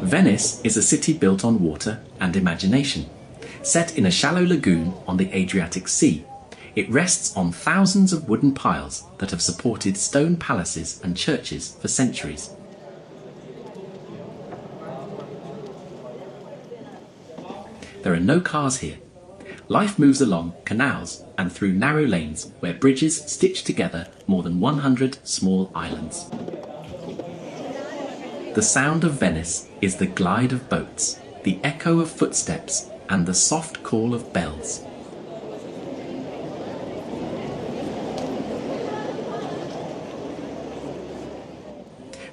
Venice is a city built on water and imagination. Set in a shallow lagoon on the Adriatic Sea, it rests on thousands of wooden piles that have supported stone palaces and churches for centuries. There are no cars here. Life moves along canals and through narrow lanes where bridges stitch together more than 100 small islands. The sound of Venice is the glide of boats, the echo of footsteps, and the soft call of bells.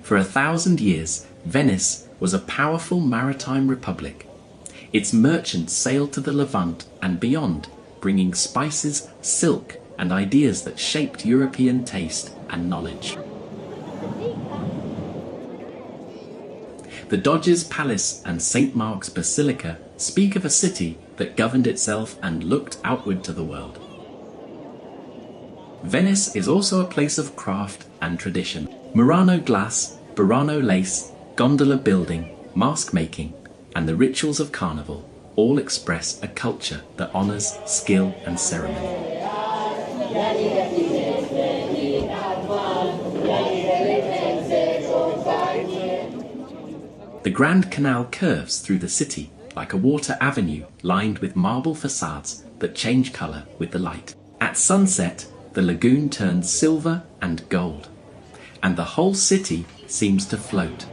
For 1,000 years, Venice was a powerful maritime republic. Its merchants sailed to the Levant and beyond, bringing spices, silk, and ideas that shaped European taste and knowledge. The Doge's Palace and St. Mark's Basilica speak of a city that governed itself and looked outward to the world. Venice is also a place of craft and tradition. Murano glass, Burano lace, gondola building, mask making, and the rituals of Carnival all express a culture that honours skill and ceremony. The Grand Canal curves through the city like a water avenue lined with marble facades that change colour with the light. At sunset, the lagoon turns silver and gold, and the whole city seems to float.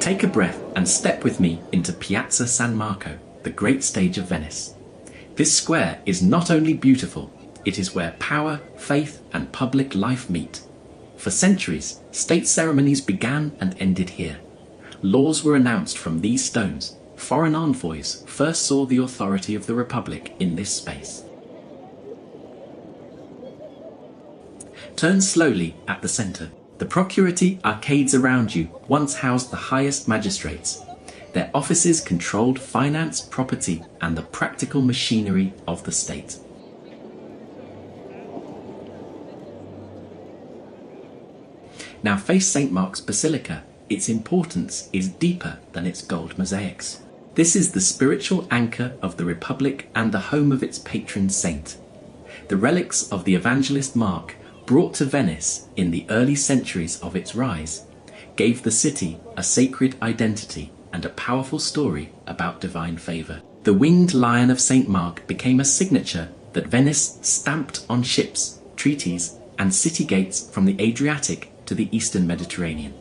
Take a breath and step with me into Piazza San Marco, the great stage of Venice. This square is not only beautiful, it is where power, faith, and public life meet. For centuries, state ceremonies began and ended here. Laws were announced from these stones. Foreign envoys first saw the authority of the Republic in this space. Turn slowly at the centre. The procuraty arcades around you once housed the highest magistrates. Their offices controlled finance, property, and the practical machinery of the state. Now face St. Mark's Basilica. Its importance is deeper than its gold mosaics. This is the spiritual anchor of the Republic and the home of its patron saint. The relics of the evangelist Mark, brought to Venice in the early centuries of its rise, gave the city a sacred identity and a powerful story about divine favour. The winged lion of St. Mark became a signature that Venice stamped on ships, treaties, and city gates from the Adriatic to the eastern Mediterranean.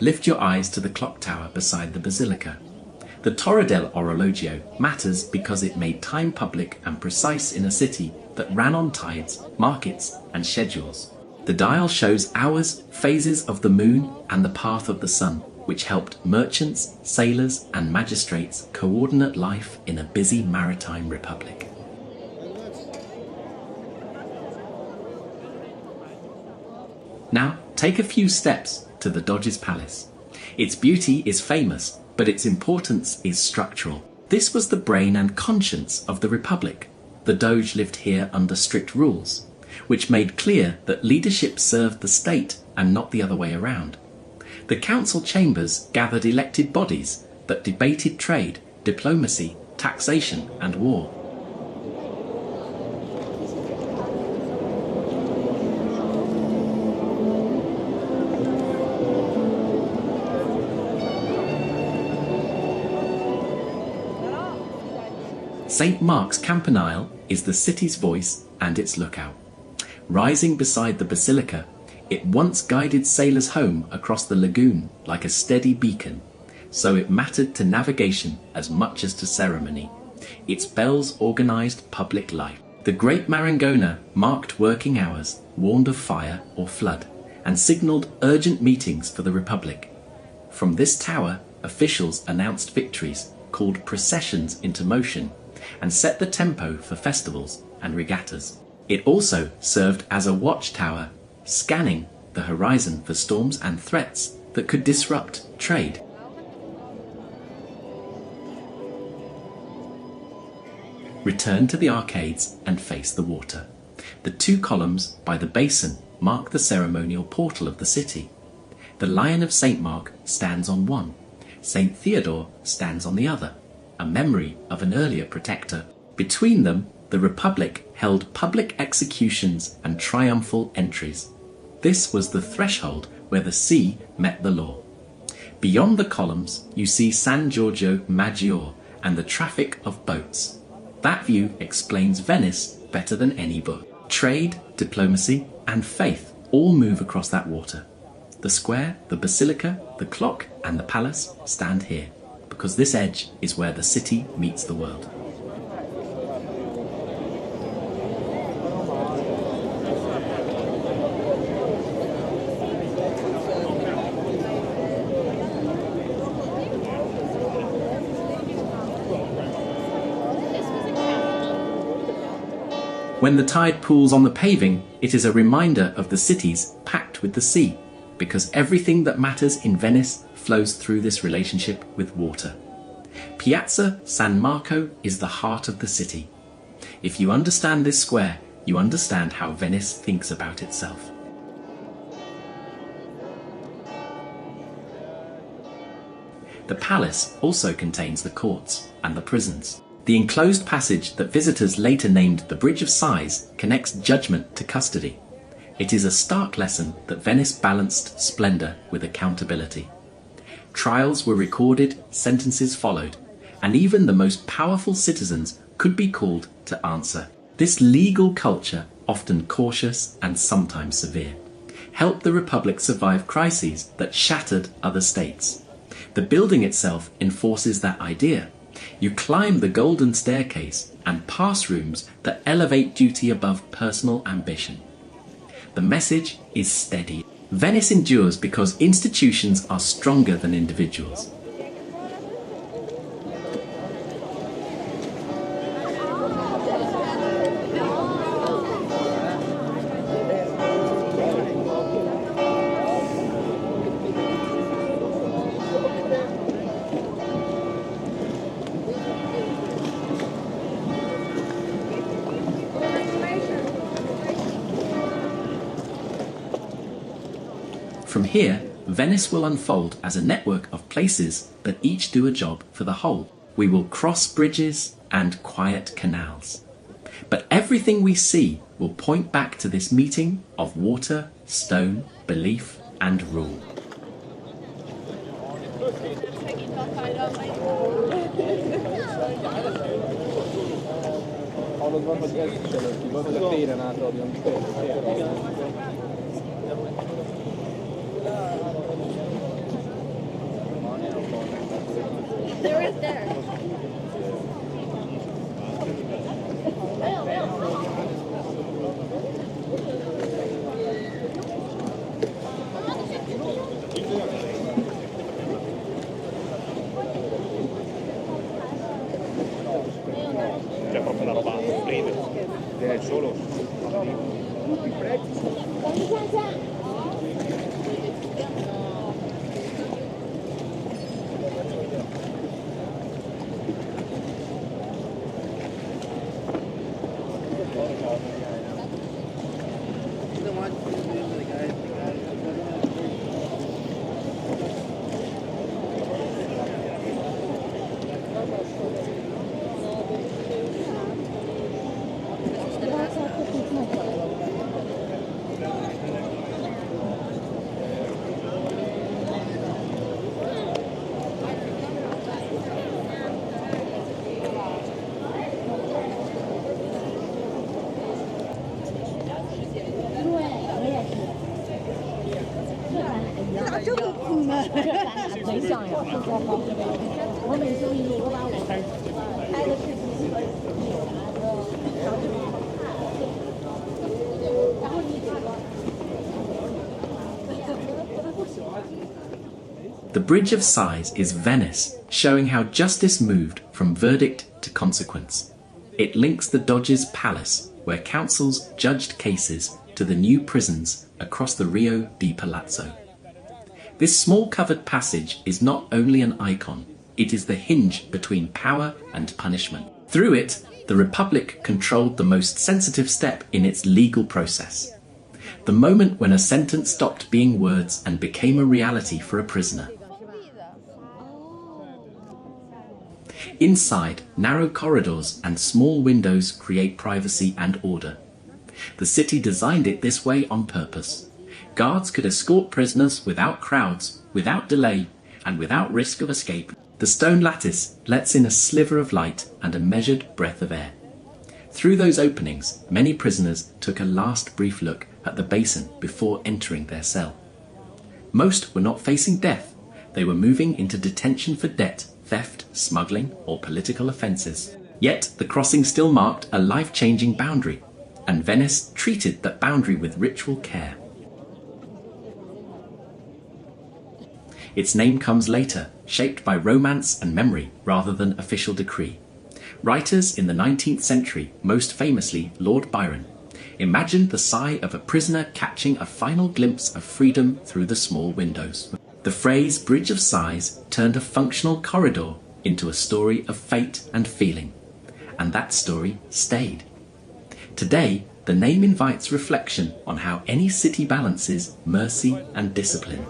Lift your eyes to the clock tower beside the basilica. The Torre del Orologio matters because it made time public and precise in a city that ran on tides, markets, and schedules. The dial shows hours, phases of the moon, and the path of the sun, which helped merchants, sailors, and magistrates coordinate life in a busy maritime republic. Now, take a few steps to the Doge's Palace. Its beauty is famous, but its importance is structural. This was the brain and conscience of the Republic. The Doge lived here under strict rules, which made clear that leadership served the state and not the other way around. The council chambers gathered elected bodies that debated trade, diplomacy, taxation, and war. St. Mark's Campanile is the city's voice and its lookout. Rising beside the basilica, it once guided sailors home across the lagoon like a steady beacon, so it mattered to navigation as much as to ceremony. Its bells organised public life. The Great Marangona marked working hours, warned of fire or flood, and signalled urgent meetings for the Republic. From this tower, officials announced victories, called processions into motion, and set the tempo for festivals and regattas. It also served as a watchtower, scanning the horizon for storms and threats that could disrupt trade. Return to the arcades and face the water. The two columns by the basin mark the ceremonial portal of the city. The Lion of St. Mark stands on one. St. Theodore stands on the other, a memory of an earlier protector. Between them, the Republic held public executions and triumphal entries. This was the threshold where the sea met the law. Beyond the columns, you see San Giorgio Maggiore and the traffic of boats. That view explains Venice better than any book. Trade, diplomacy, and faith all move across that water. The square, the basilica, the clock, and the palace stand here, because this edge is where the city meets the world. When the tide pools on the paving, it is a reminder of the city's pact with the sea, because everything that matters in Venice flows through this relationship with water. Piazza San Marco is the heart of the city. If you understand this square, you understand how Venice thinks about itself. The palace also contains the courts and the prisons. The enclosed passage that visitors later named the Bridge of Sighs connects judgment to custody. It is a stark lesson that Venice balanced splendour with accountability. Trials were recorded, sentences followed, and even the most powerful citizens could be called to answer. This legal culture, often cautious and sometimes severe, helped the Republic survive crises that shattered other states. The building itself enforces that idea. You climb the golden staircase and pass rooms that elevate duty above personal ambition. The message is steady. Venice endures because institutions are stronger than individuals. From here, Venice will unfold as a network of places that each do a job for the whole. We will cross bridges and quiet canals. But everything we see will point back to this meeting of water, stone, belief, and rule. There is there. C'è proprio una roba splendida. È solo i prezzi. The Bridge of Sighs is Venice, showing how justice moved from verdict to consequence. It links the Doge's palace, where councils judged cases, to the new prisons across the Rio di Palazzo. This small covered passage is not only an icon, it is the hinge between power and punishment. Through it, the Republic controlled the most sensitive step in its legal process. The moment when a sentence stopped being words and became a reality for a prisoner. Inside, narrow corridors and small windows create privacy and order. The city designed it this way on purpose. Guards could escort prisoners without crowds, without delay, and without risk of escape. The stone lattice lets in a sliver of light and a measured breath of air. Through those openings, many prisoners took a last brief look at the basin before entering their cell. Most were not facing death. They were moving into detention for debt, theft, smuggling, or political offences. Yet the crossing still marked a life-changing boundary, and Venice treated that boundary with ritual care. Its name comes later, shaped by romance and memory rather than official decree. Writers in the 19th century, most famously Lord Byron, imagined the sigh of a prisoner catching a final glimpse of freedom through the small windows. The phrase Bridge of Sighs turned a functional corridor into a story of fate and feeling, and that story stayed. Today, the name invites reflection on how any city balances mercy and discipline.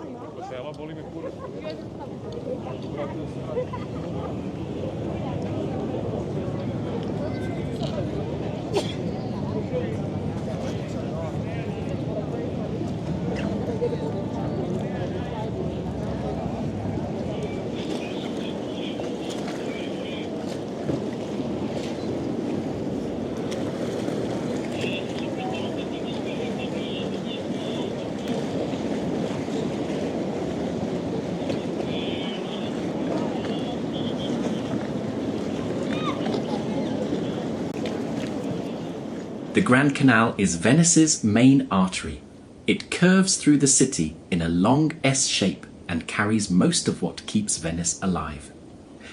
The Grand Canal is Venice's main artery. It curves through the city in a long S shape and carries most of what keeps Venice alive.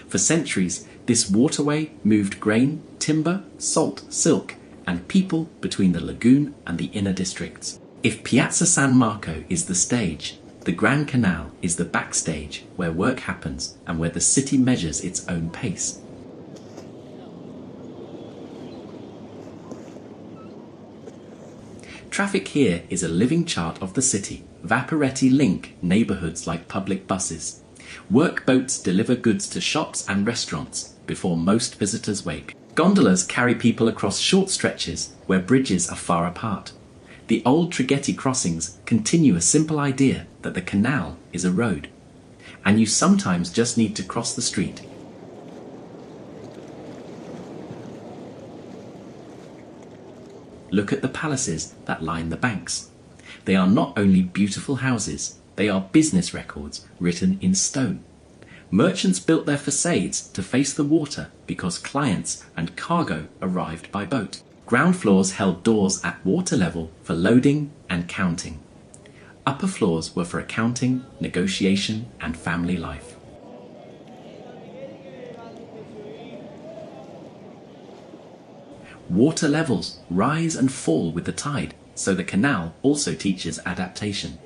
For centuries, this waterway moved grain, timber, salt, silk, and people between the lagoon and the inner districts. If Piazza San Marco is the stage, the Grand Canal is the backstage where work happens and where the city measures its own pace. Traffic here is a living chart of the city. Vaporetti link neighbourhoods like public buses. Work boats deliver goods to shops and restaurants before most visitors wake. Gondolas carry people across short stretches where bridges are far apart. The old traghetti crossings continue a simple idea that the canal is a road, and you sometimes just need to cross the street. Look at the palaces that line the banks. They are not only beautiful houses, they are business records written in stone. Merchants built their facades to face the water because clients and cargo arrived by boat. Ground floors held doors at water level for loading and counting. Upper floors were for accounting, negotiation, and family life. Water levels rise and fall with the tide, so the canal also teaches adaptation.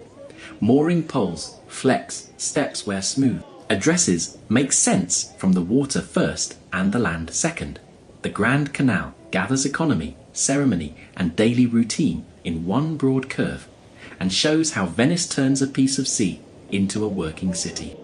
Mooring poles flex, steps wear smooth. Addresses make sense from the water first and the land second. The Grand Canal gathers economy, ceremony, and daily routine in one broad curve, and shows how Venice turns a piece of sea into a working city.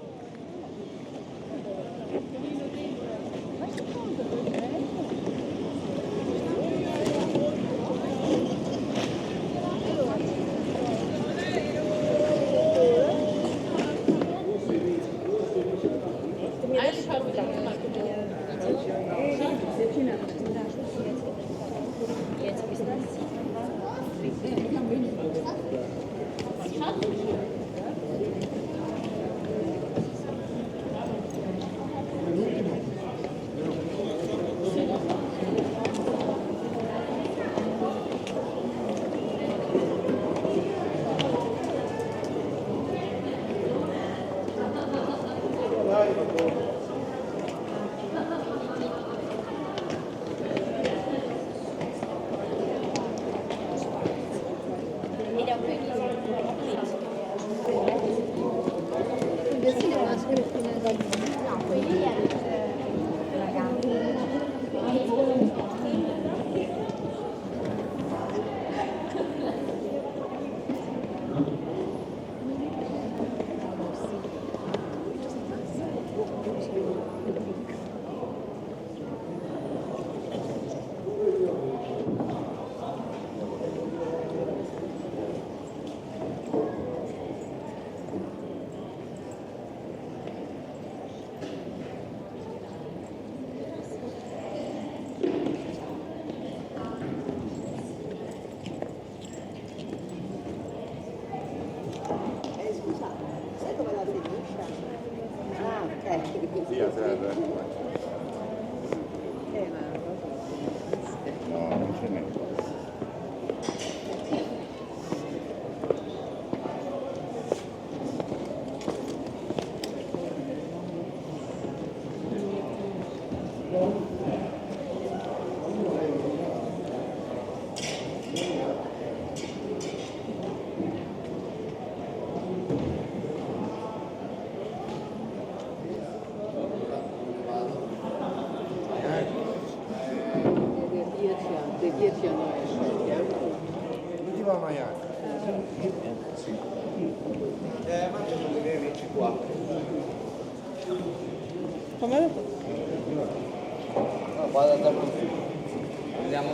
Sì, a terra. No, non ce n'è. Non ti va mai anche? Sì. Ma c'è un venire qua. Come? No, vado da qui. Andiamo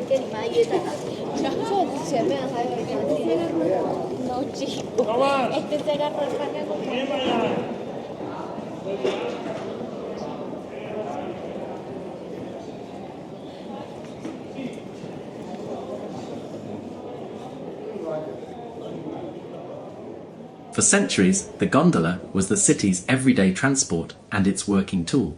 这个礼拜约在哪里？就前面还有一个no chico. Este se agarró el pana con For centuries, the gondola was the city's everyday transport and its working tool.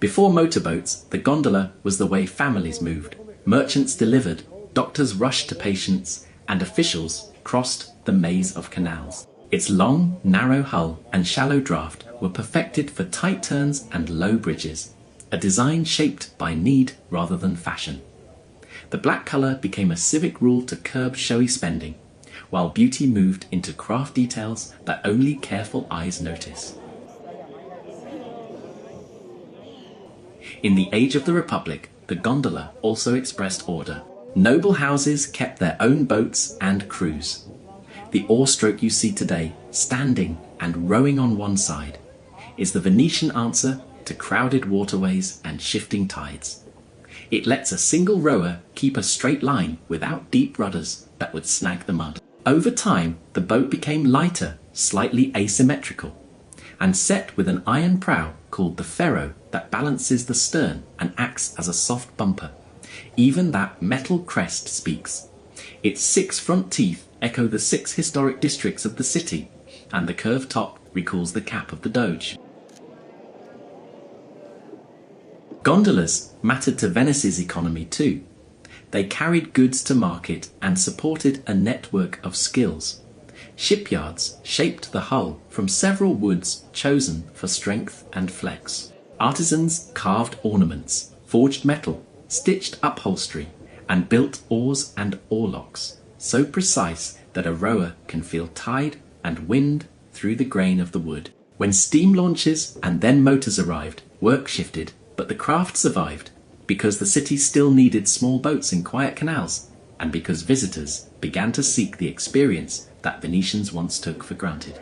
Before motorboats, the gondola was the way families moved, merchants delivered, doctors rushed to patients, and officials crossed the maze of canals. Its long, narrow hull and shallow draft were perfected for tight turns and low bridges, a design shaped by need rather than fashion. The black colour became a civic rule to curb showy spending, while beauty moved into craft details that only careful eyes notice. In the age of the Republic, the gondola also expressed order. Noble houses kept their own boats and crews. The oarstroke you see today, standing and rowing on one side, is the Venetian answer to crowded waterways and shifting tides. It lets a single rower keep a straight line without deep rudders that would snag the mud. Over time, the boat became lighter, slightly asymmetrical, and set with an iron prow called the ferro that balances the stern and acts as a soft bumper. Even that metal crest speaks. Its 6 front teeth echo the 6 historic districts of the city, and the curved top recalls the cap of the Doge. Gondolas mattered to Venice's economy too. They carried goods to market and supported a network of skills. Shipyards shaped the hull from several woods chosen for strength and flex. Artisans carved ornaments, forged metal, stitched upholstery, and built oars and oarlocks, so precise that a rower can feel tide and wind through the grain of the wood. When steam launches and then motors arrived, work shifted, but the craft survived, because the city still needed small boats in quiet canals, and because visitors began to seek the experience that Venetians once took for granted.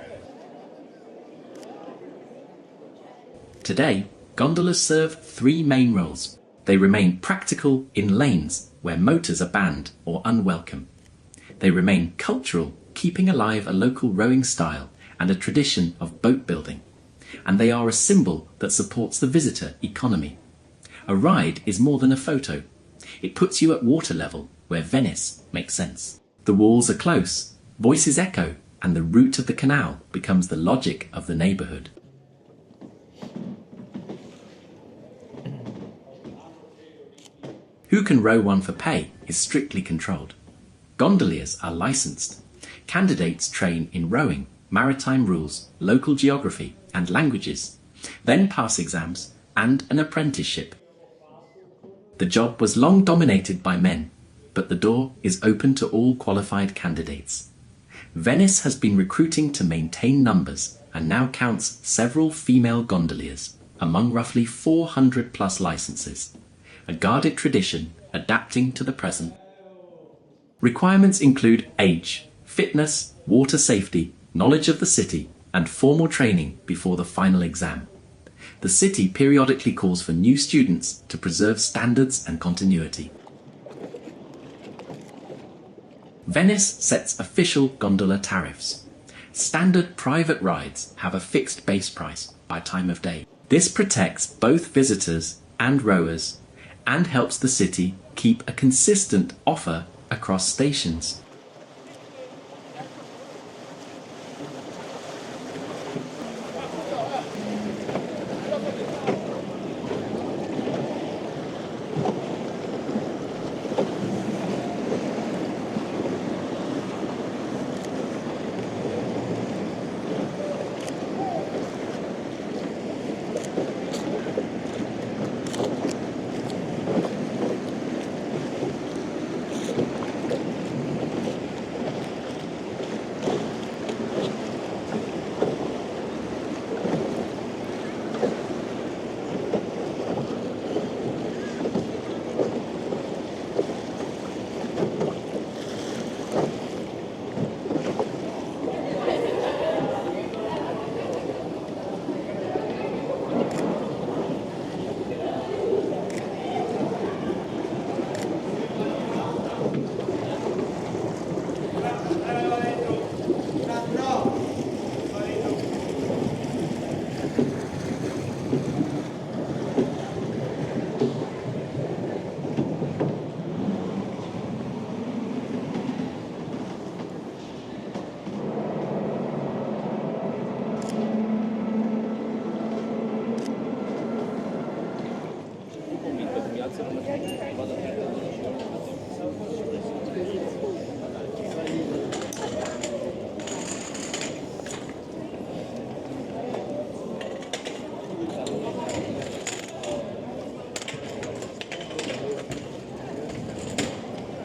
Today, gondolas serve 3 main roles. They remain practical in lanes where motors are banned or unwelcome. They remain cultural, keeping alive a local rowing style and a tradition of boat building. And they are a symbol that supports the visitor economy. A ride is more than a photo. It puts you at water level, where Venice makes sense. The walls are close, voices echo, and the route of the canal becomes the logic of the neighbourhood. Who can row one for pay is strictly controlled. Gondoliers are licensed. Candidates train in rowing, maritime rules, local geography, and languages, then pass exams and an apprenticeship. The job was long dominated by men, but the door is open to all qualified candidates. Venice has been recruiting to maintain numbers and now counts several female gondoliers among roughly 400 plus licenses, a guarded tradition adapting to the present. Requirements include age, fitness, water safety, knowledge of the city, and formal training before the final exam. The city periodically calls for new students to preserve standards and continuity. Venice sets official gondola tariffs. Standard private rides have a fixed base price by time of day. This protects both visitors and rowers and helps the city keep a consistent offer across stations.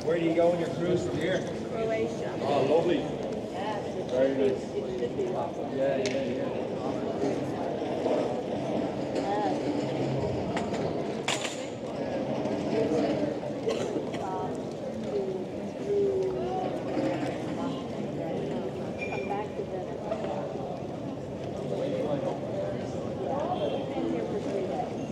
Where do you go on your cruise from here? Croatia. Oh, lovely. Yeah. Very nice. It should be lovely. Yeah. Come back to Venice. And here for 3 days.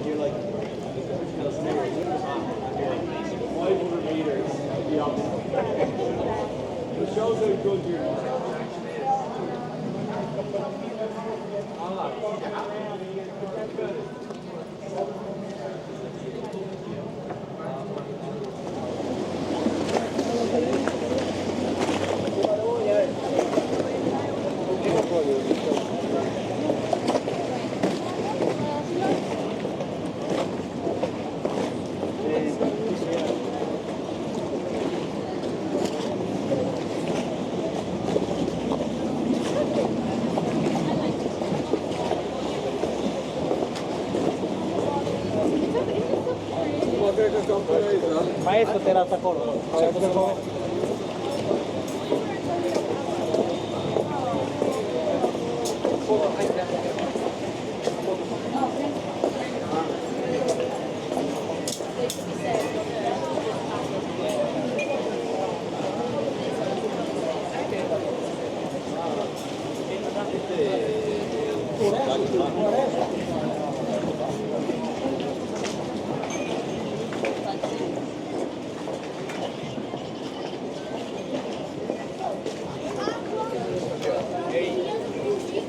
You're like 500 meters the opposite. It shows how good you're. Maestro terrazza color.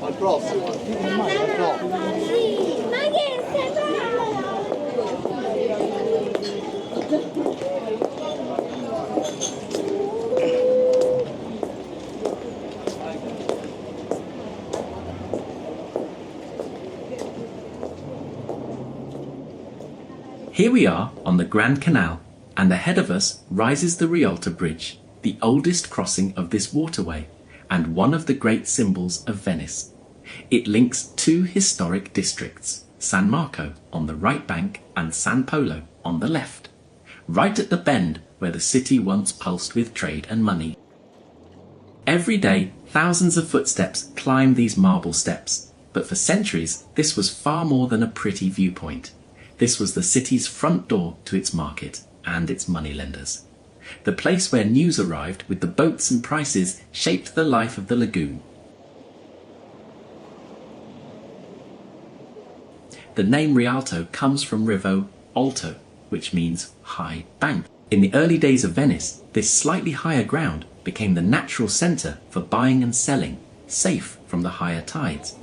Al prossimo. Sì, ma che stai Here we are on the Grand Canal, and ahead of us rises the Rialto Bridge, the oldest crossing of this waterway, and one of the great symbols of Venice. It links 2 historic districts, San Marco on the right bank and San Polo on the left, right at the bend where the city once pulsed with trade and money. Every day, thousands of footsteps climb these marble steps, but for centuries this was far more than a pretty viewpoint. This was the city's front door to its market and its moneylenders. The place where news arrived with the boats and prices shaped the life of the lagoon. The name Rialto comes from Rivo Alto, which means high bank. In the early days of Venice, this slightly higher ground became the natural centre for buying and selling, safe from the higher tides.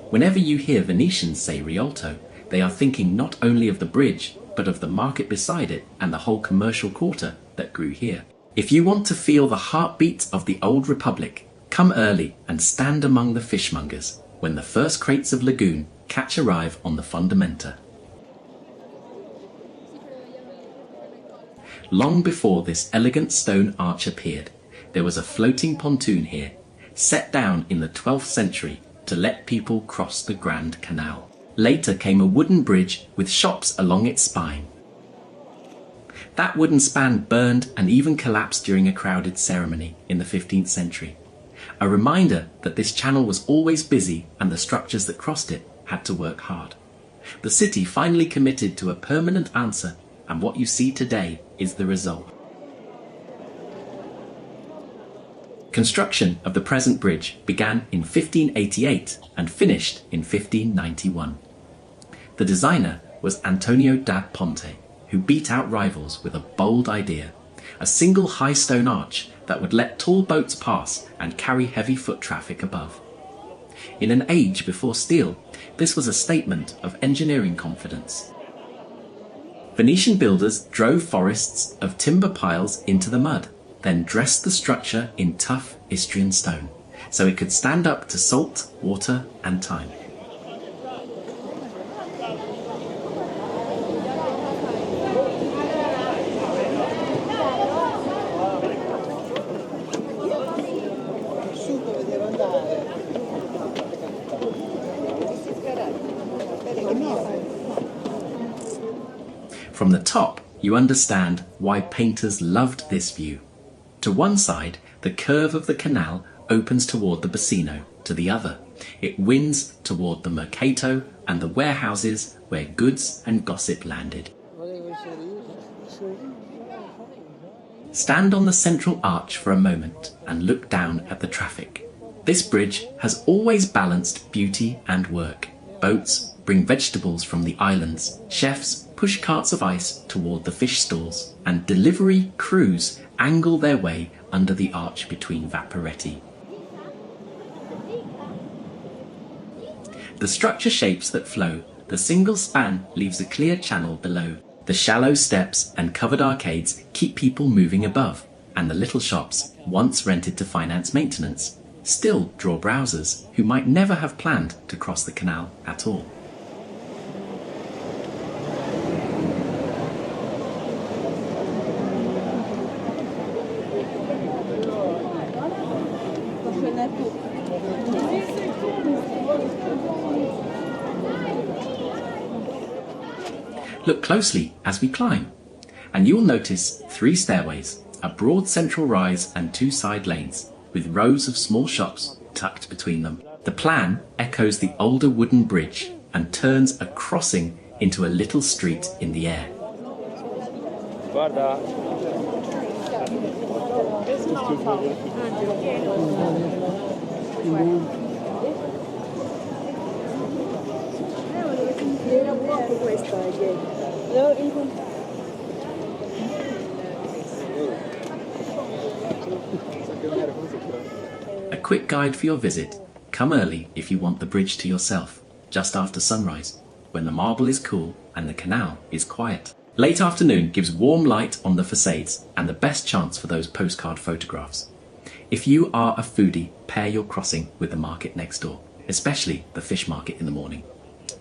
Whenever you hear Venetians say Rialto, they are thinking not only of the bridge, but of the market beside it and the whole commercial quarter that grew here. If you want to feel the heartbeats of the old republic, come early and stand among the fishmongers when the first crates of lagoon catch arrive on the fundamenta. Long before this elegant stone arch appeared, there was a floating pontoon here, set down in the 12th century to let people cross the Grand Canal. Later came a wooden bridge with shops along its spine. That wooden span burned and even collapsed during a crowded ceremony in the 15th century. A reminder that this channel was always busy and the structures that crossed it had to work hard. The city finally committed to a permanent answer, and what you see today is the result. Construction of the present bridge began in 1588 and finished in 1591. The designer was Antonio da Ponte, who beat out rivals with a bold idea: a single high stone arch that would let tall boats pass and carry heavy foot traffic above. In an age before steel, this was a statement of engineering confidence. Venetian builders drove forests of timber piles into the mud, then dressed the structure in tough Istrian stone, so it could stand up to salt, water, and time. From the top, you understand why painters loved this view. To one side, the curve of the canal opens toward the Bacino. To the other, it winds toward the Mercato and the warehouses where goods and gossip landed. Stand on the central arch for a moment and look down at the traffic. This bridge has always balanced beauty and work. Boats bring vegetables from the islands, chefs push carts of ice toward the fish stalls, and delivery crews angle their way under the arch between vaporetti. The structure shapes that flow, the single span leaves a clear channel below. The shallow steps and covered arcades keep people moving above, and the little shops, once rented to finance maintenance, still draw browsers who might never have planned to cross the canal at all. Look closely as we climb, and you'll notice 3 stairways, a broad central rise and 2 side lanes, with rows of small shops tucked between them. The plan echoes the older wooden bridge and turns a crossing into a little street in the air. Guarda. A quick guide for your visit. Come early if you want the bridge to yourself, just after sunrise, when the marble is cool and the canal is quiet. Late afternoon gives warm light on the facades and the best chance for those postcard photographs. If you are a foodie, pair your crossing with the market next door, especially the fish market in the morning.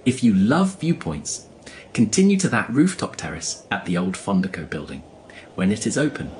If you love viewpoints, continue to that rooftop terrace at the old Fondaco building when it is open.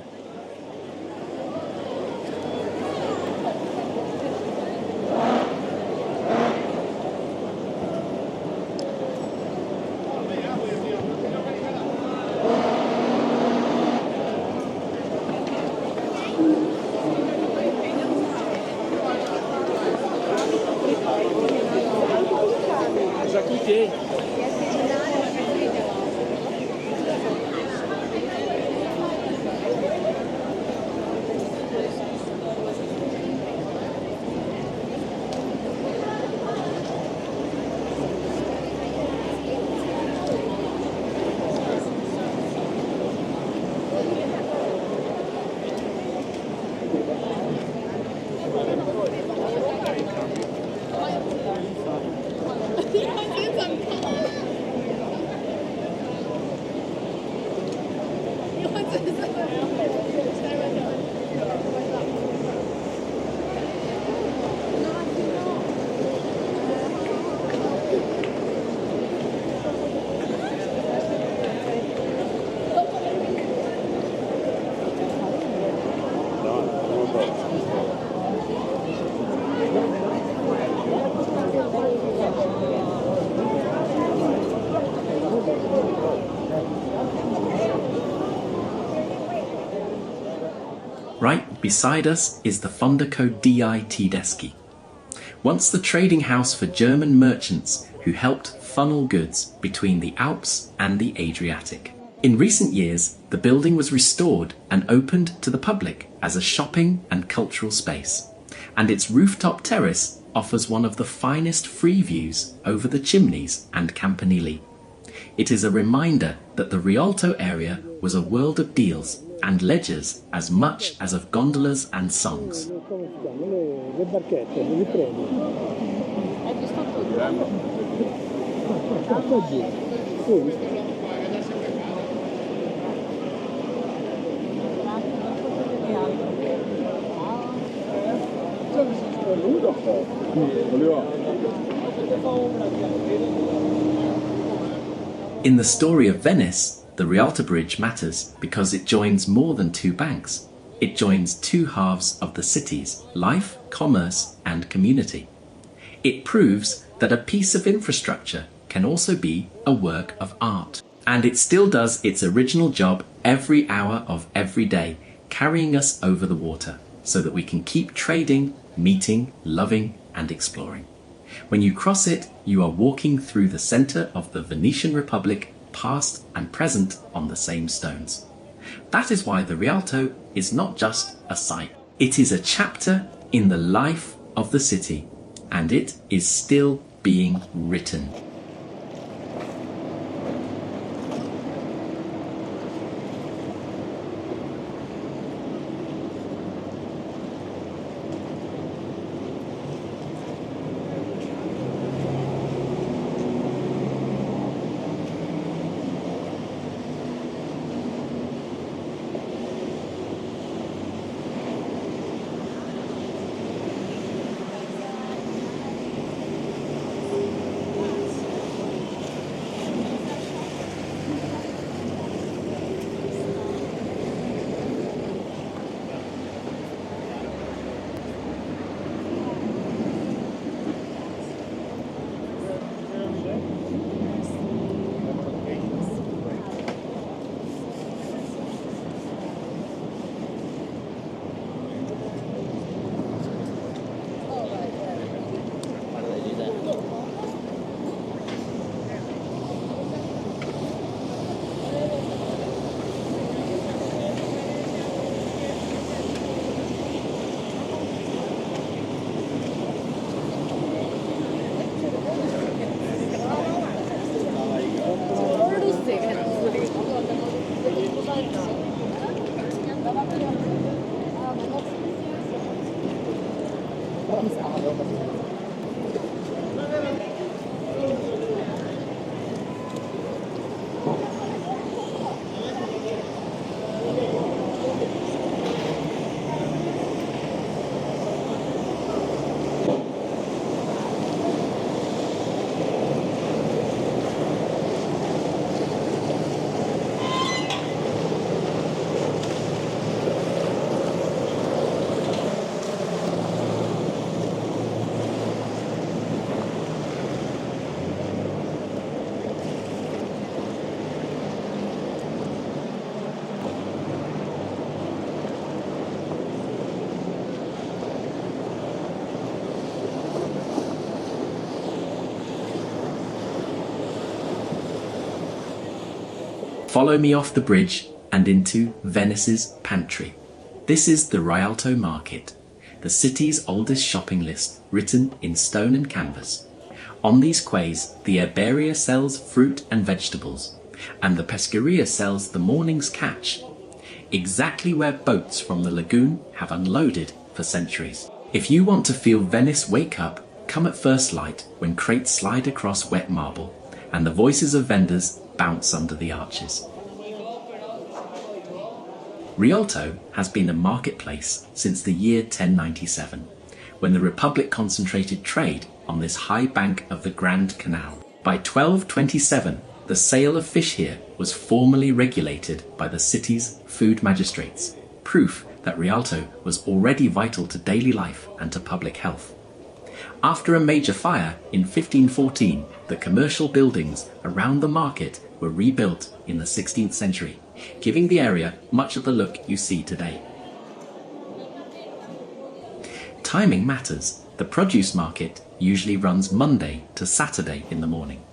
Right beside us is the Fondaco di Tedeschi, once the trading house for German merchants who helped funnel goods between the Alps and the Adriatic. In recent years, the building was restored and opened to the public as a shopping and cultural space, and its rooftop terrace offers one of the finest free views over the chimneys and campanili. It is a reminder that the Rialto area was a world of deals and ledgers as much as of gondolas and songs. Le barchette, le treni. Hai visto tutto? In the story of Venice, the Rialto Bridge matters because it joins more than two banks. It joins two halves of the city's life, commerce, and community. It proves that a piece of infrastructure can also be a work of art. And it still does its original job every hour of every day, carrying us over the water so that we can keep trading, meeting, loving, and exploring. When you cross it, you are walking through the center of the Venetian Republic, past and present on the same stones. That is why the Rialto is not just a site. It is a chapter in the life of the city, and it is still being written. Follow me off the bridge and into Venice's pantry. This is the Rialto Market, the city's oldest shopping list, written in stone and canvas. On these quays, the herbaria sells fruit and vegetables, and the pescaria sells the morning's catch, exactly where boats from the lagoon have unloaded for centuries. If you want to feel Venice wake up, come at first light when crates slide across wet marble and the voices of vendors bounce under the arches. Rialto has been a marketplace since the year 1097, when the Republic concentrated trade on this high bank of the Grand Canal. By 1227, the sale of fish here was formally regulated by the city's food magistrates, proof that Rialto was already vital to daily life and to public health. After a major fire in 1514, the commercial buildings around the market were rebuilt in the 16th century, giving the area much of the look you see today. Timing matters. The produce market usually runs Monday to Saturday in the morning.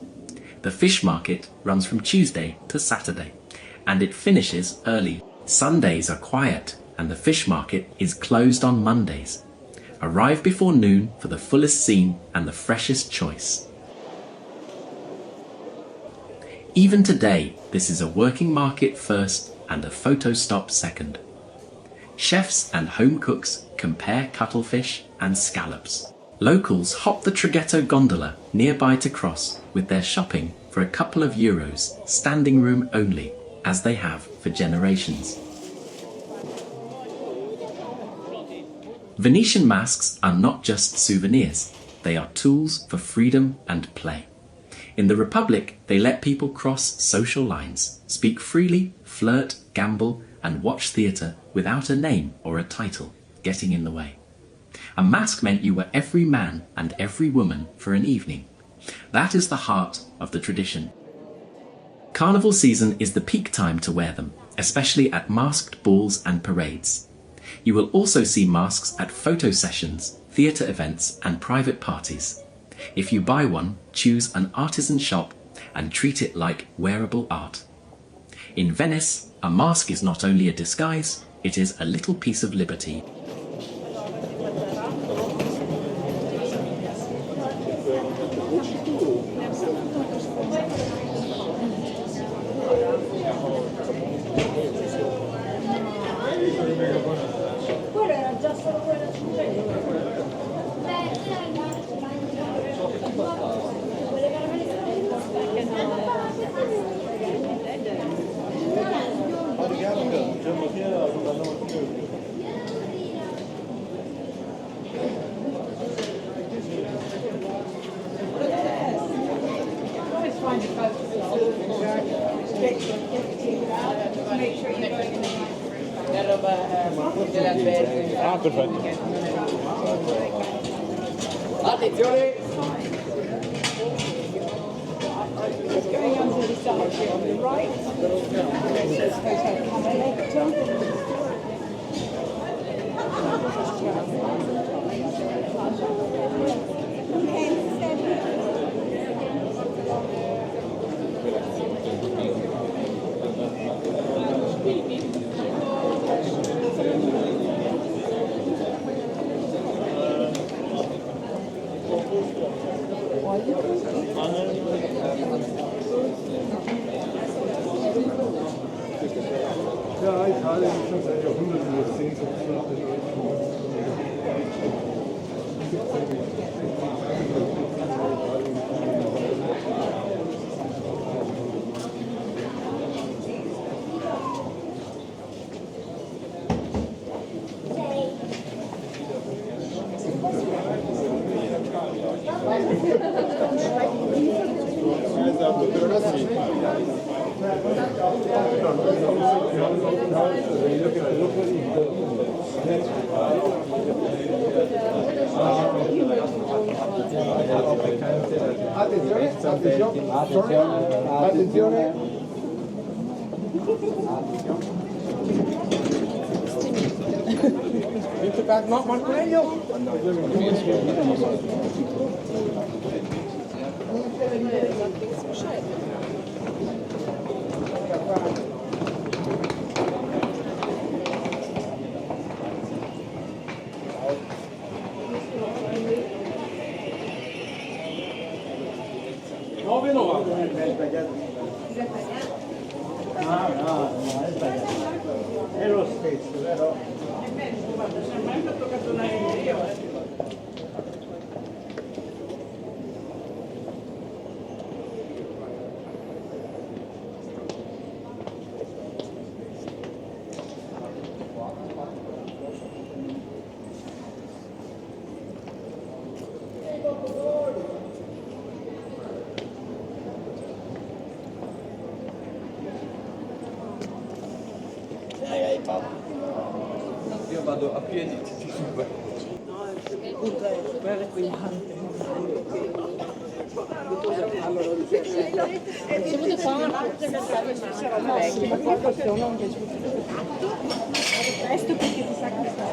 The fish market runs from Tuesday to Saturday, and it finishes early. Sundays are quiet, and the fish market is closed on Mondays. Arrive before noon for the fullest scene and the freshest choice. Even today, this is a working market first and a photo stop second. Chefs and home cooks compare cuttlefish and scallops. Locals hop the Traghetto gondola nearby to cross with their shopping for a couple of euros, standing room only, as they have for generations. Venetian masks are not just souvenirs, they are tools for freedom and play. In the Republic, they let people cross social lines, speak freely, flirt, gamble, and watch theatre without a name or a title getting in the way. A mask meant you were every man and every woman for an evening. That is the heart of the tradition. Carnival season is the peak time to wear them, especially at masked balls and parades. You will also see masks at photo sessions, theatre events, and private parties. If you buy one, choose an artisan shop and treat it like wearable art. In Venice, a mask is not only a disguise, it is a little piece of liberty. Ah, perfetto. Attenzione! Going on to the cemetery on the right. This hotel Canal. Ja, Italien ist schon seit Jahrhunderten das Sehnsuchtsland der Deutschen. Attenzione. Vinto back not one meglio. È lo stesso, vero? Io vado a piedi tutti su questo. Guarda qui. Se vuoi fare ma quando sono anche presto perché ti sa che sta.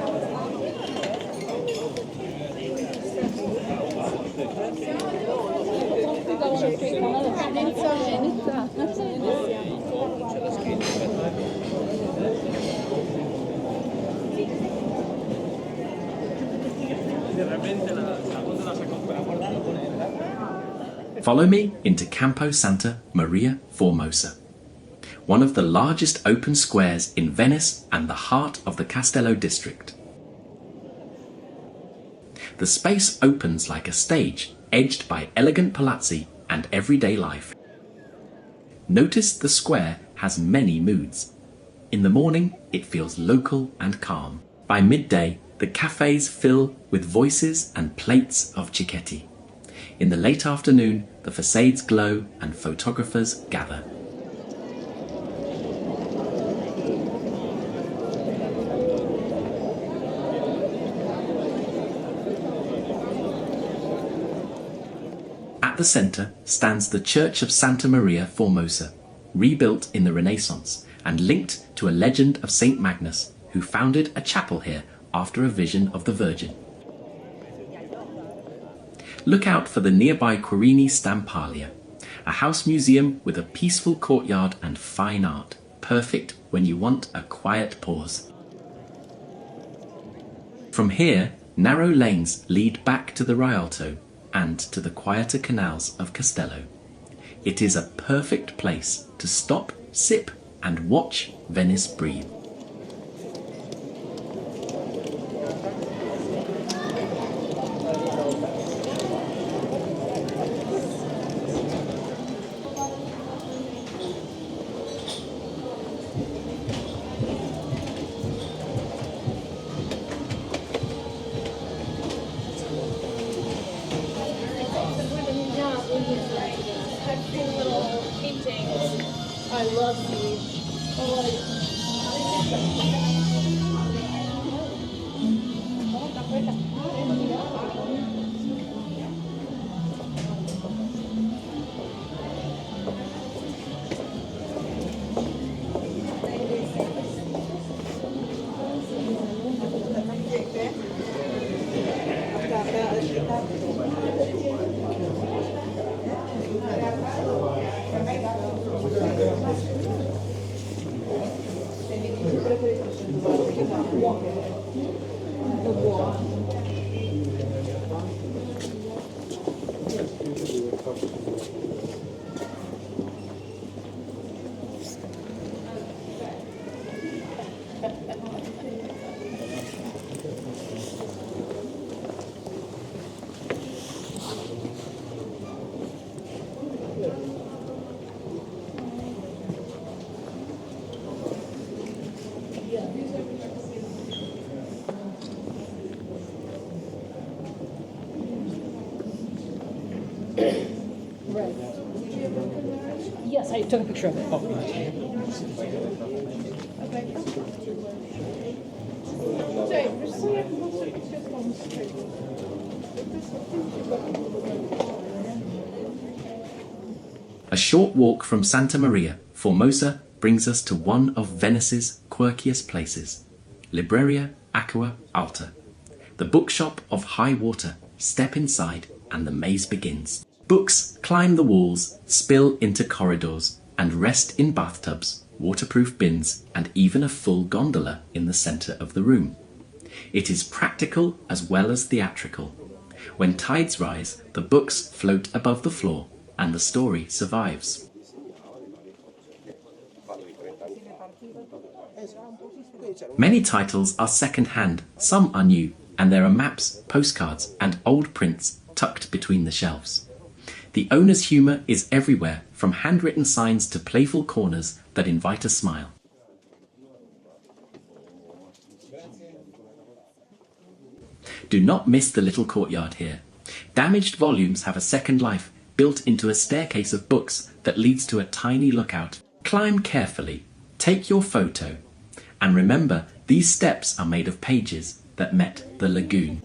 Follow me into Campo Santa Maria Formosa, one of the largest open squares in Venice and the heart of the Castello district. The space opens like a stage, edged by elegant palazzi and everyday life. Notice the square has many moods. In the morning, it feels local and calm. By midday, the cafes fill with voices and plates of cicchetti. In the late afternoon, the facades glow and photographers gather. At the centre stands the Church of Santa Maria Formosa, rebuilt in the Renaissance and linked to a legend of Saint Magnus, who founded a chapel here after a vision of the Virgin. Look out for the nearby Querini Stampalia, a house museum with a peaceful courtyard and fine art, perfect when you want a quiet pause. From here, narrow lanes lead back to the Rialto and to the quieter canals of Castello. It is a perfect place to stop, sip, and watch Venice breathe. I love these. Right. Yes, I took a picture of it. Oh, A short walk from Santa Maria, Formosa brings us to one of Venice's quirkiest places, Libreria, Acqua, Alta. The bookshop of high water. Step inside and the maze begins. Books climb the walls, spill into corridors, and rest in bathtubs, waterproof bins, and even a full gondola in the centre of the room. It is practical as well as theatrical. When tides rise, the books float above the floor, and the story survives. Many titles are second-hand, some are new, and there are maps, postcards, and old prints tucked between the shelves. The owner's humour is everywhere, from handwritten signs to playful corners that invite a smile. Do not miss the little courtyard here. Damaged volumes have a second life, built into a staircase of books that leads to a tiny lookout. Climb carefully, take your photo, and remember these steps are made of pages that met the lagoon.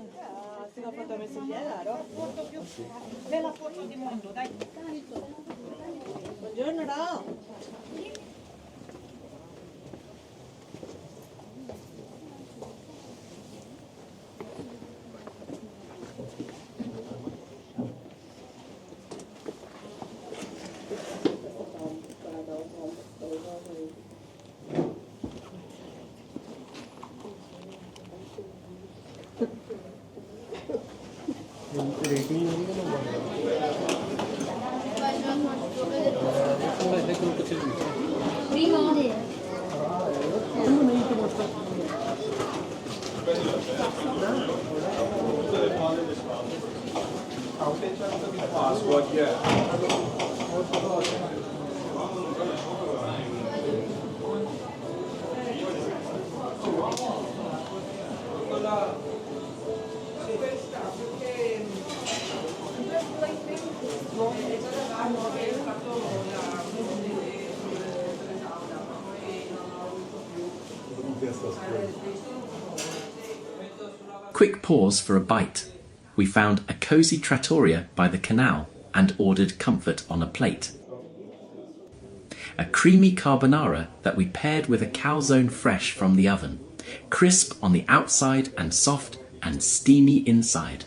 Quick pause for a bite. We found a cosy trattoria by the canal and ordered comfort on a plate. A creamy carbonara that we paired with a calzone fresh from the oven, crisp on the outside and soft and steamy inside.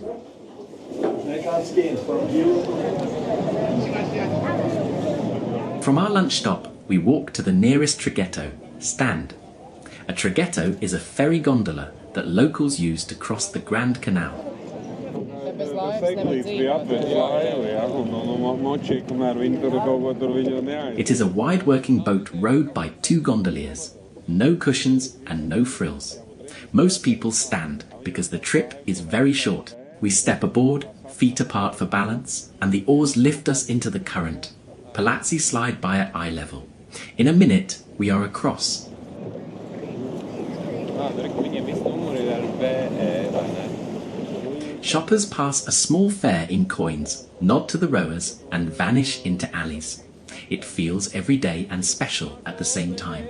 From our lunch stop, we walk to the nearest traghetto, stand. A traghetto is a ferry gondola that locals use to cross the Grand Canal. It is a wide working boat rowed by 2 gondoliers. No cushions and no frills. Most people stand because the trip is very short. We step aboard, feet apart for balance, and the oars lift us into the current. Palazzi slide by at eye level. In a minute, we are across. Shoppers pass a small fare in coins, nod to the rowers, and vanish into alleys. It feels everyday and special at the same time.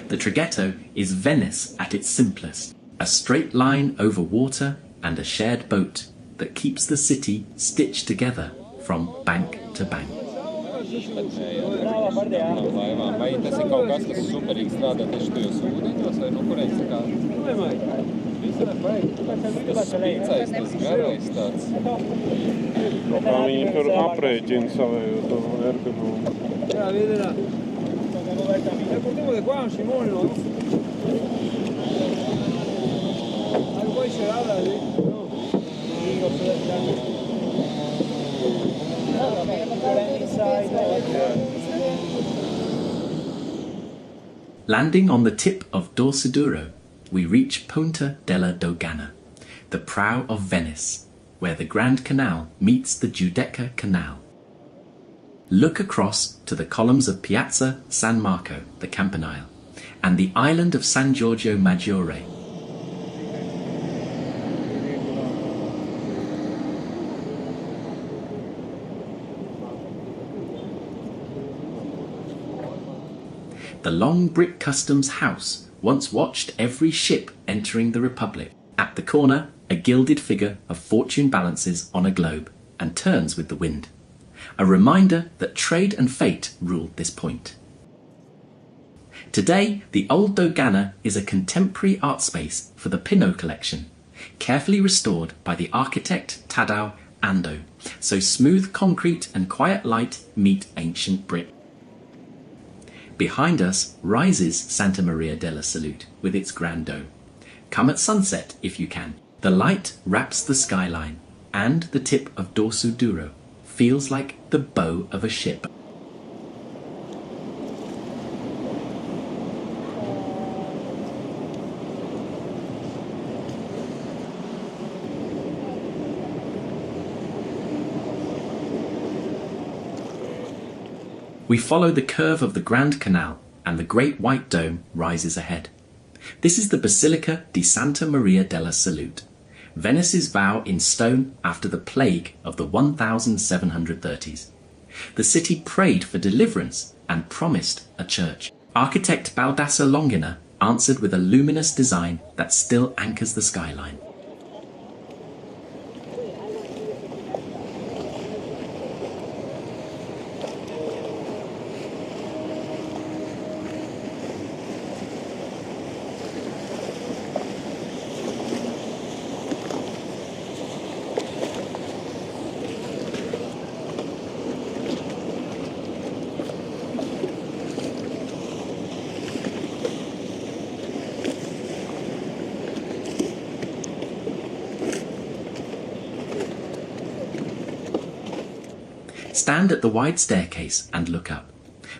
The traghetto is Venice at its simplest, a straight line over water and a shared boat that keeps the city stitched together from bank to bank. Landing on the tip of Orseolo, we reach Punta della Dogana, the prow of Venice, where the Grand Canal meets the Giudecca Canal. Look across to the columns of Piazza San Marco, the Campanile, and the island of San Giorgio Maggiore. The long brick customs house once watched every ship entering the Republic. At the corner, a gilded figure of fortune balances on a globe and turns with the wind. A reminder that trade and fate ruled this point. Today, the old Dogana is a contemporary art space for the Pinot collection, carefully restored by the architect Tadao Ando, so smooth concrete and quiet light meet ancient brick. Behind us rises Santa Maria della Salute with its grand dome. Come at sunset if you can. The light wraps the skyline, and the tip of Orseolo feels like the bow of a ship. We follow the curve of the Grand Canal, and the great white dome rises ahead. This is the Basilica di Santa Maria della Salute, Venice's vow in stone after the plague of the 1730s. The city prayed for deliverance and promised a church. Architect Baldassar Longina answered with a luminous design that still anchors the skyline. Stand at the wide staircase and look up.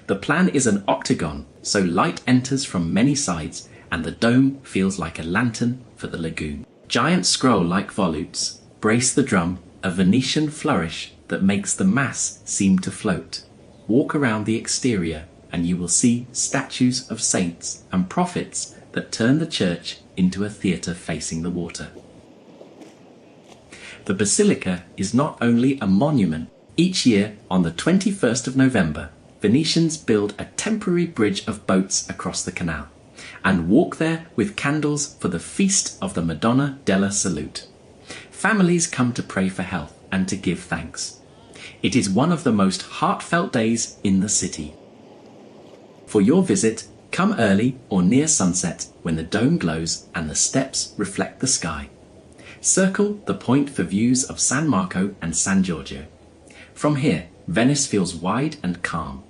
The plan is an octagon, so light enters from many sides and the dome feels like a lantern for the lagoon. Giant scroll-like volutes brace the drum, a Venetian flourish that makes the mass seem to float. Walk around the exterior and you will see statues of saints and prophets that turn the church into a theatre facing the water. The Basilica is not only a monument. Each year, on the 21st of November, Venetians build a temporary bridge of boats across the canal and walk there with candles for the Feast of the Madonna della Salute. Families come to pray for health and to give thanks. It is one of the most heartfelt days in the city. For your visit, come early or near sunset when the dome glows and the steps reflect the sky. Circle the point for views of San Marco and San Giorgio. From here, Venice feels wide and calm,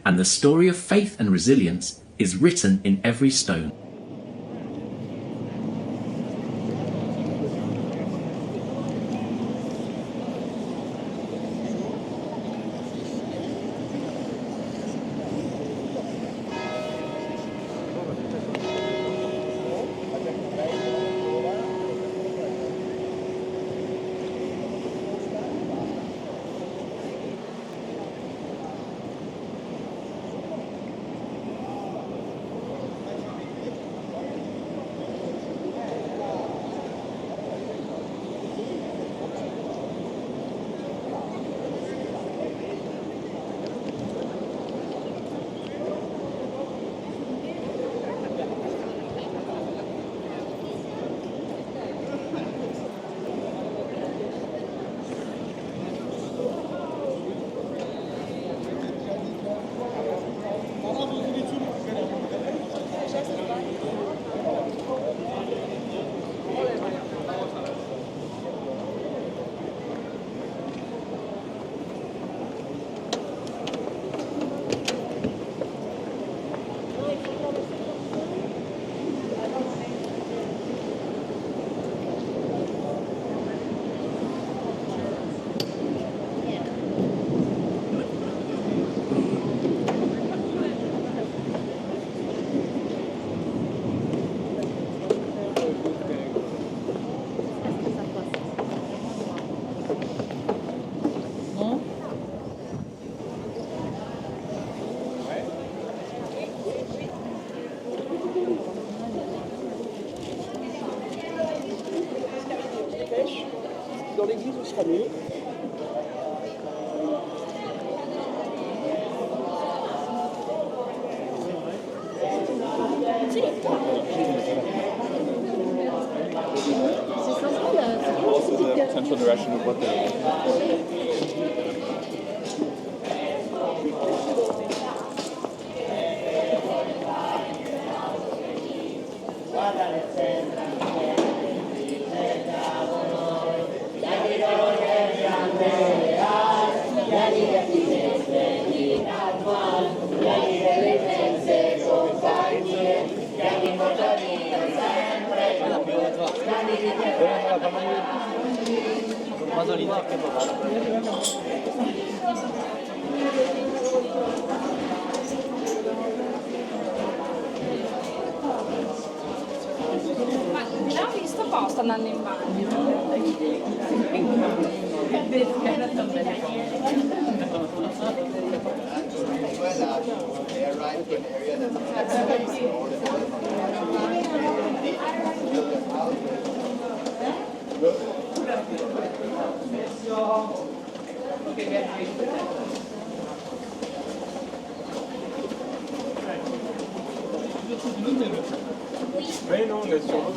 and the story of faith and resilience is written in every stone. Dans l'église, ce sera mieux. Central direction of what they're Già ho visto posto andando in bagno. They arrive to an area Mais non, là, sur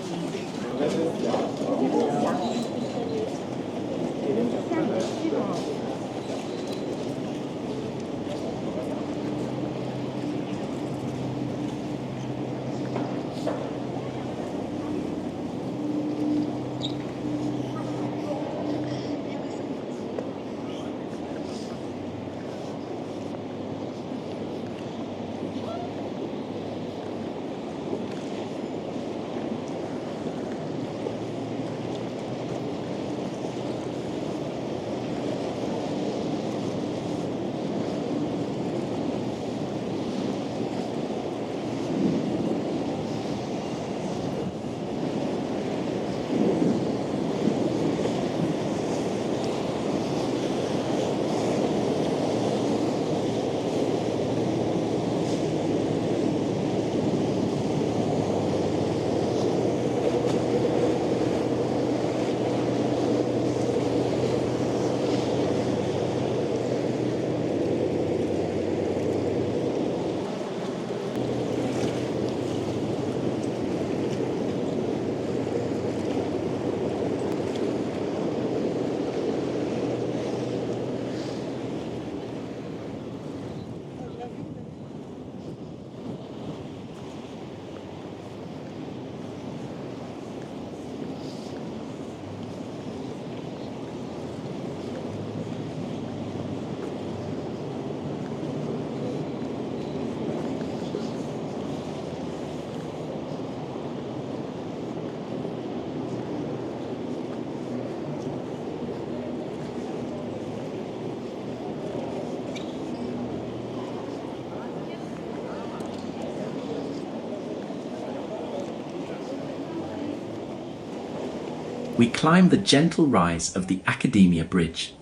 We climb the gentle rise of the Accademia Bridge.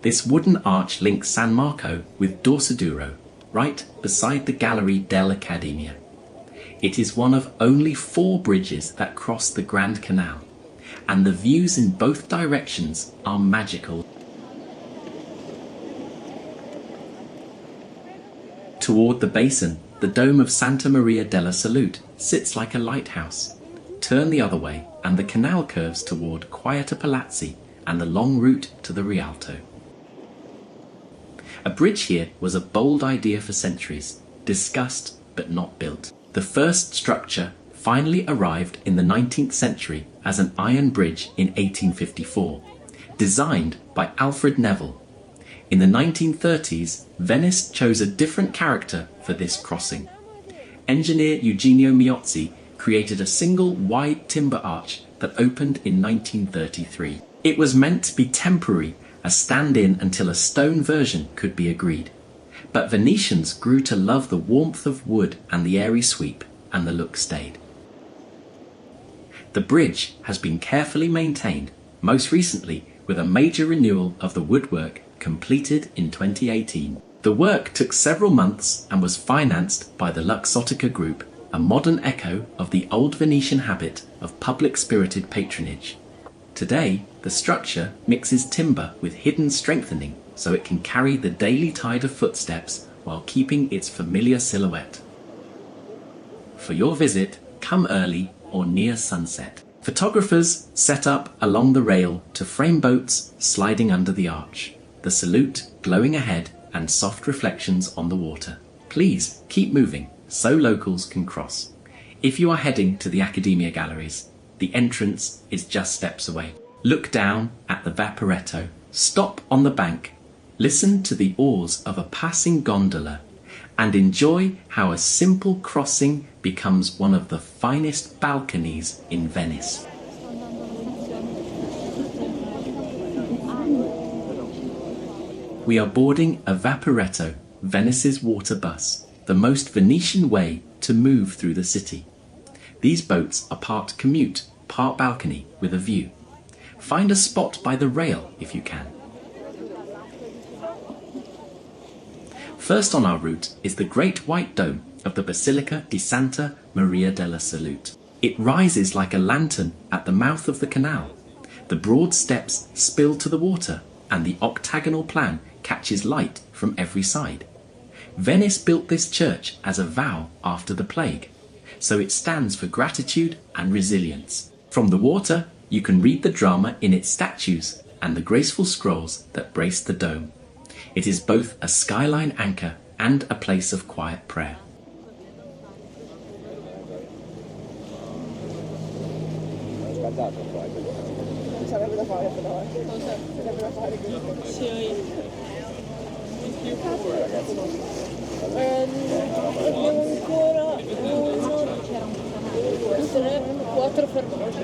This wooden arch links San Marco with Orseolo, right beside the Gallery dell'Accademia. It is one of only 4 bridges that cross the Grand Canal, and the views in both directions are magical. Toward the basin, the dome of Santa Maria della Salute sits like a lighthouse. Turn the other way, and the canal curves toward quieter palazzi and the long route to the Rialto. A bridge here was a bold idea for centuries, discussed but not built. The first structure finally arrived in the 19th century as an iron bridge in 1854, designed by Alfred Neville. In the 1930s, Venice chose a different character for this crossing. Engineer Eugenio Miozzi created a single wide timber arch that opened in 1933. It was meant to be temporary, a stand-in until a stone version could be agreed. But Venetians grew to love the warmth of wood and the airy sweep, and the look stayed. The bridge has been carefully maintained, most recently with a major renewal of the woodwork completed in 2018. The work took several months and was financed by the Luxottica Group, a modern echo of the old Venetian habit of public-spirited patronage. Today, the structure mixes timber with hidden strengthening so it can carry the daily tide of footsteps while keeping its familiar silhouette. For your visit, come early or near sunset. Photographers set up along the rail to frame boats sliding under the arch, the salute glowing ahead and soft reflections on the water. Please keep moving so locals can cross. If you are heading to the Accademia galleries, the entrance is just steps away. Look down at the Vaporetto, stop on the bank, listen to the oars of a passing gondola, and enjoy how a simple crossing becomes one of the finest balconies in Venice. We are boarding a Vaporetto, Venice's water bus, the most Venetian way to move through the city. These boats are part commute, part balcony with a view. Find a spot by the rail if you can. First on our route is the great white dome of the Basilica di Santa Maria della Salute. It rises like a lantern at the mouth of the canal. The broad steps spill to the water, and the octagonal plan catches light from every side. Venice built this church as a vow after the plague, so it stands for gratitude and resilience. From the water, you can read the drama in its statues and the graceful scrolls that brace the dome. It is both a skyline anchor and a place of quiet prayer. Quattro Formosa.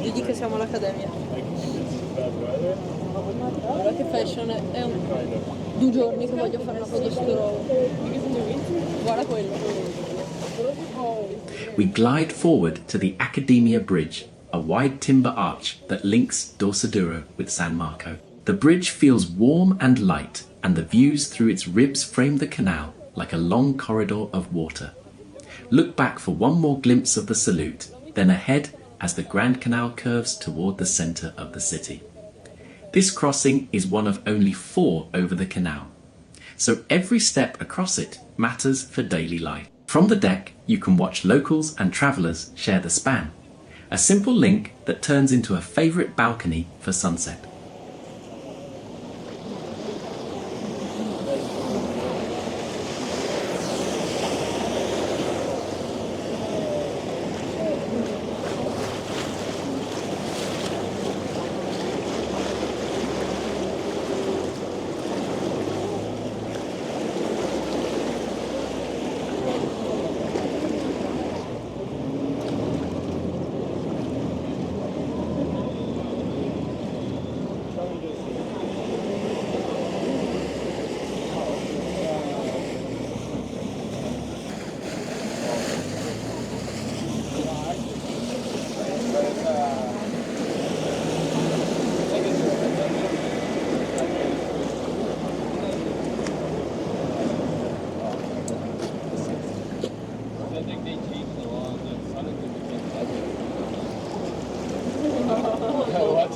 Gli dico che siamo all'Accademia. Guarda che fashion, è 2 giorni che voglio fare una foto su loro. Guarda quello. We glide forward to the Accademia Bridge, a wide timber arch that links Orseolo with San Marco. The bridge feels warm and light, and the views through its ribs frame the canal like a long corridor of water. Look back for one more glimpse of the salute, then ahead as the Grand Canal curves toward the centre of the city. This crossing is one of only 4 over the canal, so every step across it matters for daily life. From the deck, you can watch locals and travellers share the span, a simple link that turns into a favourite balcony for sunset.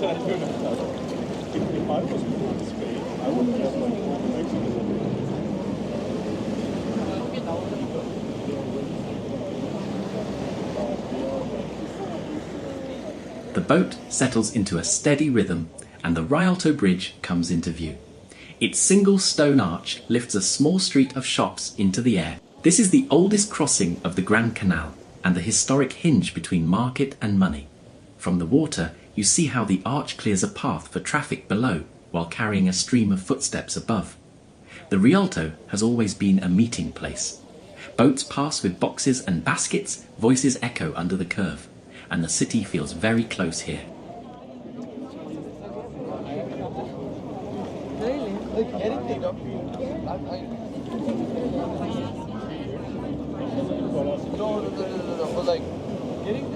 If I was in Spain, I would just like The boat settles into a steady rhythm and the Rialto Bridge comes into view. Its single stone arch lifts a small street of shops into the air. This is the oldest crossing of the Grand Canal and the historic hinge between market and money. From the water, you see how the arch clears a path for traffic below while carrying a stream of footsteps above. The Rialto has always been a meeting place. Boats pass with boxes and baskets, voices echo under the curve, and the city feels very close here. But like, getting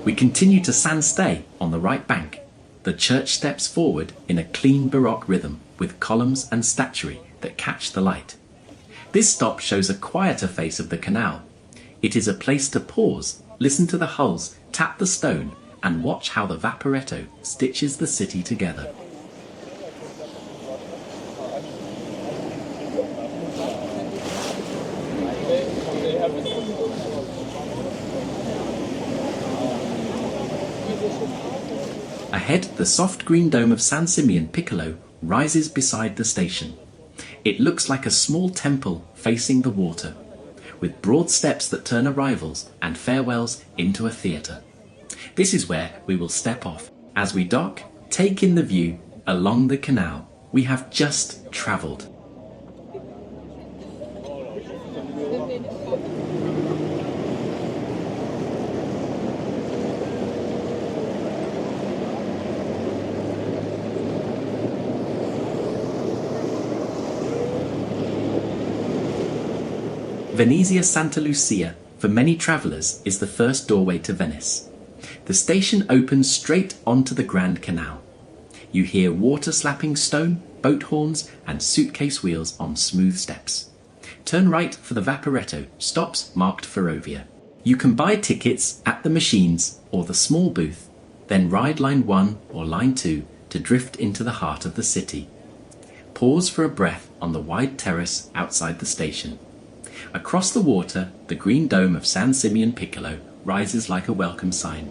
We continue to San Stay on the right bank. The church steps forward in a clean Baroque rhythm with columns and statuary that catch the light. This stop shows a quieter face of the canal. It is a place to pause, listen to the hulls, tap the stone, and watch how the Vaporetto stitches the city together. Ahead, the soft green dome of San Simeon Piccolo rises beside the station. It looks like a small temple facing the water, with broad steps that turn arrivals and farewells into a theatre. This is where we will step off. As we dock, take in the view along the canal we have just travelled. Venezia Santa Lucia, for many travellers, is the first doorway to Venice. The station opens straight onto the Grand Canal. You hear water slapping stone, boat horns, and suitcase wheels on smooth steps. Turn right for the Vaporetto, stops marked Ferrovia. You can buy tickets at the machines or the small booth, then ride line 1 or line 2 to drift into the heart of the city. Pause for a breath on the wide terrace outside the station. Across the water, the green dome of San Simeon Piccolo rises like a welcome sign.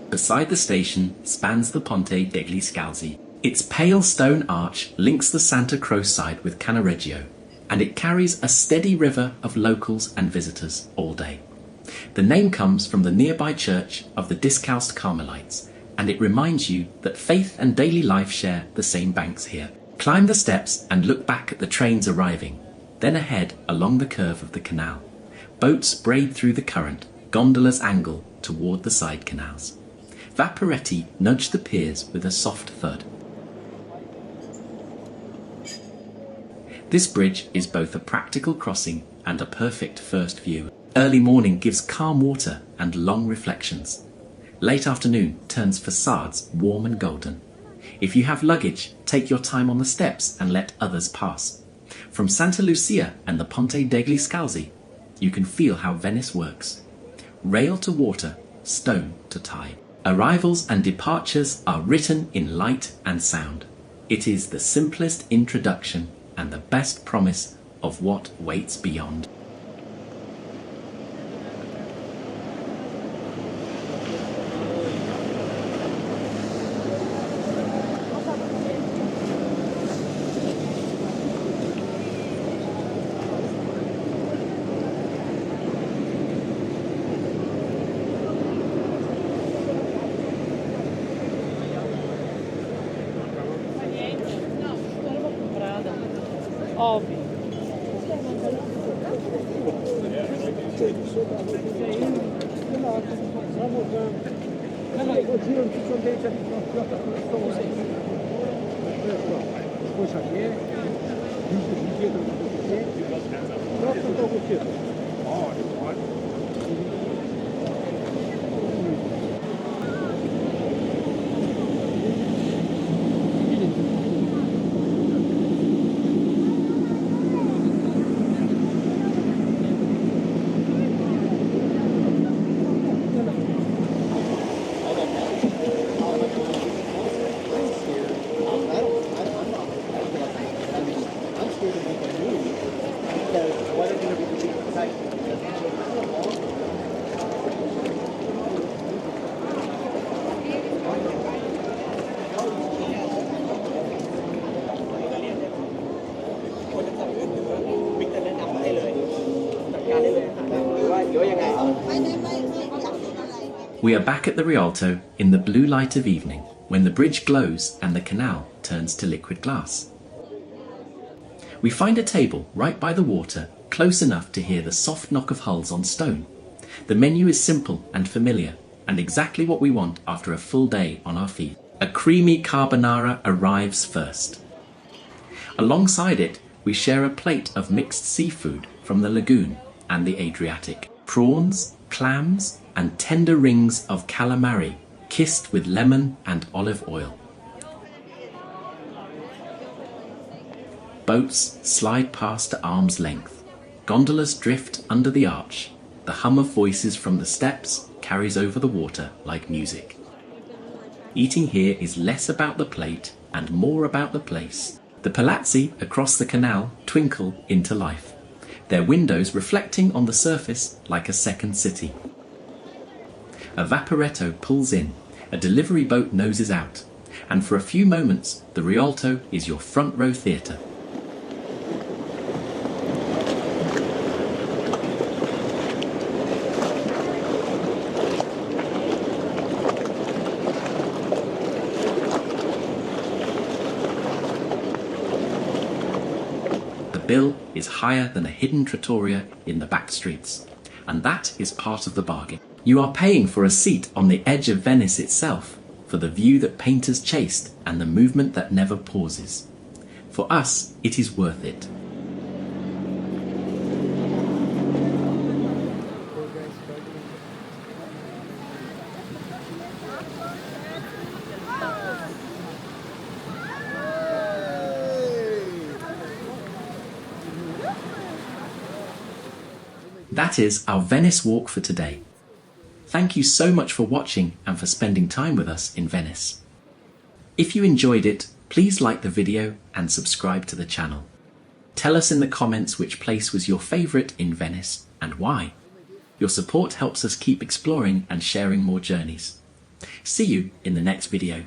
Beside the station spans the Ponte degli Scalzi. Its pale stone arch links the Santa Croce side with Cannareggio, and it carries a steady river of locals and visitors all day. The name comes from the nearby church of the Discalced Carmelites, and it reminds you that faith and daily life share the same banks here. Climb the steps and look back at the trains arriving, then ahead along the curve of the canal. Boats braid through the current, gondolas angle toward the side canals. Vaporetti nudge the piers with a soft thud. This bridge is both a practical crossing and a perfect first view. Early morning gives calm water and long reflections. Late afternoon turns facades warm and golden. If you have luggage, take your time on the steps and let others pass. From Santa Lucia and the Ponte degli Scalzi, you can feel how Venice works. Rail to water, stone to tide. Arrivals and departures are written in light and sound. It is the simplest introduction and the best promise of what waits beyond. Ovvio. We are back at the Rialto in the blue light of evening, when the bridge glows and the canal turns to liquid glass. We find a table right by the water, close enough to hear the soft knock of hulls on stone. The menu is simple and familiar, and exactly what we want after a full day on our feet. A creamy carbonara arrives first. Alongside it, we share a plate of mixed seafood from the lagoon and the Adriatic. Prawns, clams, and tender rings of calamari, kissed with lemon and olive oil. Boats slide past at arm's length. Gondolas drift under the arch. The hum of voices from the steps carries over the water like music. Eating here is less about the plate and more about the place. The palazzi across the canal twinkle into life, their windows reflecting on the surface like a second city. A Vaporetto pulls in, a delivery boat noses out, and for a few moments the Rialto is your front row theatre. The bill is higher than a hidden trattoria in the back streets, and that is part of the bargain. You are paying for a seat on the edge of Venice itself, for the view that painters chased and the movement that never pauses. For us, it is worth it. That is our Venice walk for today. Thank you so much for watching and for spending time with us in Venice. If you enjoyed it, please like the video and subscribe to the channel. Tell us in the comments which place was your favourite in Venice and why. Your support helps us keep exploring and sharing more journeys. See you in the next video.